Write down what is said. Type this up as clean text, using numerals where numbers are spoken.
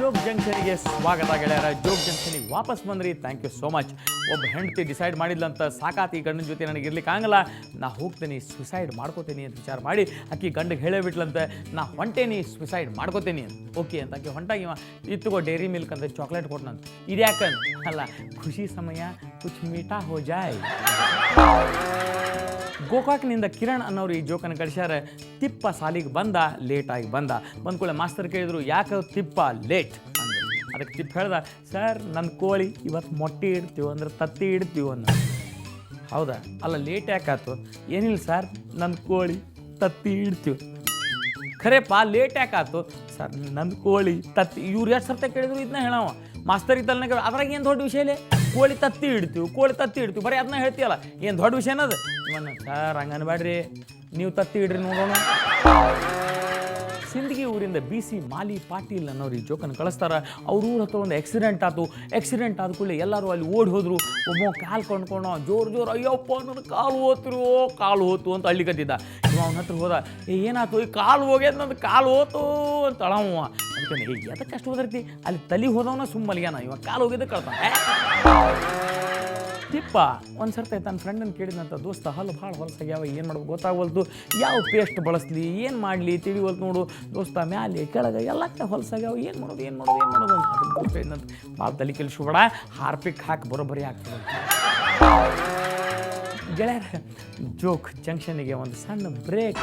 ಜೋಗ್ ಜಂಕ್ಷನ್ಗೆ ಸ್ವಾಗತ ಗೆಳೆಯರ. ಜೋಗ್ ಜಂಕ್ಷನಿಗೆ ವಾಪಸ್ ಬಂದ್ರಿ, ಥ್ಯಾಂಕ್ ಯು ಸೋ ಮಚ್. ಒಬ್ಬ ಹೆಂಡತಿ ಡಿಸೈಡ್ ಮಾಡಿದ್ಲಂತ ಸಾಕಾತಿ ಗಂಡನ ಜೊತೆ ನನಗೆ ಇರ್ಲಿಕ್ಕೆ ಆಗಲ್ಲ, ನಾ ಹೋಗ್ತೀನಿ ಸುಸೈಡ್ ಮಾಡ್ಕೋತೀನಿ ಅಂತ ವಿಚಾರ ಮಾಡಿ ಆಕಿ ಗಂಡಿಗೆ ಹೇಳೇಬಿಟ್ಲಂತೆ, ನಾ ಹೊಂಟೇನಿ ಸುಸೈಡ್ ಮಾಡ್ಕೋತೀನಿ ಅಂತ. ಓಕೆ ಅಂತ ಆಕೆ ಹೊಂಟಾಗಿ ಇತ್ತುಗೋ ಡೈರಿ ಮಿಲ್ಕ್ ಅಂತ ಚಾಕ್ಲೇಟ್ ಕೊಟ್ಟನಂತ. ಇದ್ಯಾಕಂತ ಅಲ್ಲ, ಖುಷಿ ಸಮಯ ಕುಚ್ ಮೀಠಾ ಹೋ ಜಾಯ್. ಗೋಕಾಕ್ನಿಂದ ಕಿರಣ್ ಅನ್ನೋರು ಈ ಜೋಕನ್ನು ಕಳಿಸ್ಯಾರ. ತಿಪ್ಪ ಸಾಲಿಗೆ ಬಂದ, ಲೇಟಾಗಿ ಬಂದ್ಕೊಳ್ಳೆ ಮಾಸ್ತರ್ ಕೇಳಿದ್ರು, ಯಾಕೆ ತಿಪ್ಪ ಲೇಟ್ ಅಂದ್ರೆ ಅದಕ್ಕೆ ತಿಪ್ಪ ಹೇಳ್ದ, ಸರ್ ನನ್ನ ಕೋಳಿ ಇವತ್ತು ಮೊಟ್ಟೆ ಇಡ್ತೀವಿ ಅಂದ್ರೆ ತತ್ತಿ ಇಡ್ತೀವಿ ಅಂದ. ಹೌದಾ, ಅಲ್ಲ ಲೇಟ್ ಯಾಕಾಯ್ತು? ಏನಿಲ್ಲ ಸರ್, ನನ್ನ ಕೋಳಿ ತತ್ತಿ ಇಡ್ತೀವಿ. ಖರೇಪ್ಪ ಲೇಟ್ ಯಾಕಾಯ್ತು? ಸರ್ ನನ್ನ ಕೋಳಿ ತತ್ತಿ. ಇವ್ರು ಎಷ್ಟು ಸರ್ತ ಕೇಳಿದ್ರು ಇದನ್ನ ಹೇಳವ ಮಾಸ್ತರ್ ಇದ್ದಲ್ಲ. ಅದ್ರಾಗ ಏನು ದೊಡ್ಡ ವಿಷಯ ಇಲ್ಲ, ಕೋಳಿ ತತ್ತಿ ಇಡ್ತೀವಿ ಬರೀ ಅದನ್ನ ಹೇಳ್ತೀಯಲ್ಲ, ಏನು ದೊಡ್ಡ ವಿಷಯ ಅನ್ನೋದು. ಇವನ್ನ ಸರ್ ಹಂಗನ್ಬೇಡ್ರಿ, ನೀವು ತತ್ತಿ ಇಡ್ರಿ ನೋಡೋಣ. ಸಿಂದಗಿ ಊರಿಂದ BC ಮಾಲಿ ಪಾಟೀಲ್ ಅನ್ನೋರು ಈ ಜೋಕನ್ನು ಕಳಿಸ್ತಾರೆ. ಅವ್ರ ಊರ ಹತ್ರ ಒಂದು ಆಕ್ಸಿಡೆಂಟ್ ಆದ ಕೂಡಲೇ ಎಲ್ಲರೂ ಅಲ್ಲಿ ಓಡಿ ಹೋದ್ರು. ಒಬ್ಬ ಕಾಲು ಕೊಂಡ್ಕೊಂಡು ಜೋರು ಅಯ್ಯಪ್ಪ ನನ್ನ ಕಾಲು ಹೋತು ಅಂತ ಹಳ್ಳಿಕತ್ತಿದ್ದ. ಇವ ಅವನ ಹತ್ರ ಹೋದ, ಏನಾಯ್ತು? ಈ ಕಾಲು ಹೋಗ್ಯದ, ನಂದು ಕಾಲು ಹೋತು ಅಂತ ಅಳವ. ಅದಕ್ಕೆ ಎದಕ್ಕೆ ಅಷ್ಟು ಹೋದಿರ್ತಿ? ಅಲ್ಲಿ ತಲೆ ಹೋದವನ ಸುಮ್ಮಲ್ಗ್ಯಾನ, ಇವ ಕಾಲು ಹೋಗಿದ್ದ ಕಳ್ತಾನೆ. ತಿಪ್ಪ ಒಂದು ಸರ್ತಿ ತನ್ನ ಫ್ರೆಂಡನ್ನು ಕೇಳಿದಂಥ, ದೋಸ್ತ ಹಲ್ಲು ಭಾಳ ಹೊಲಸಾಗ್ಯಾವ, ಏನು ಮಾಡ್ಬೇಕು ಗೊತ್ತಾಗವಲ್ದು, ಯಾವ ಪೇಸ್ಟ್ ಬಳಸಲಿ, ಏನು ಮಾಡಲಿ ತಿಳಿವಲ್ತು ನೋಡು ದೋಸ್ತ, ಮ್ಯಾಲೆ ಕೆಳಗೆ ಎಲ್ಲ ಹೊಲಸಾಗ್ಯಾವ, ಏನು ಮಾಡೋದು ಅಂತ. ಅದಕ್ಕೆ ದೋಸ್ತ ಏನಂತ, ಭಾಳ ತಲೆ ಕೆಲ್ಸ್ಬೇಡ, ಹಾರ್ಪಿಕ್ ಹಾಕಿ ಬರೋಬ್ಬರಿ ಆಗ್ತದೆ. ಗೆಳೆಯರ, ಜೋಗ್ ಜಂಕ್ಷನಿಗೆ ಒಂದು ಸಣ್ಣ ಬ್ರೇಕ್.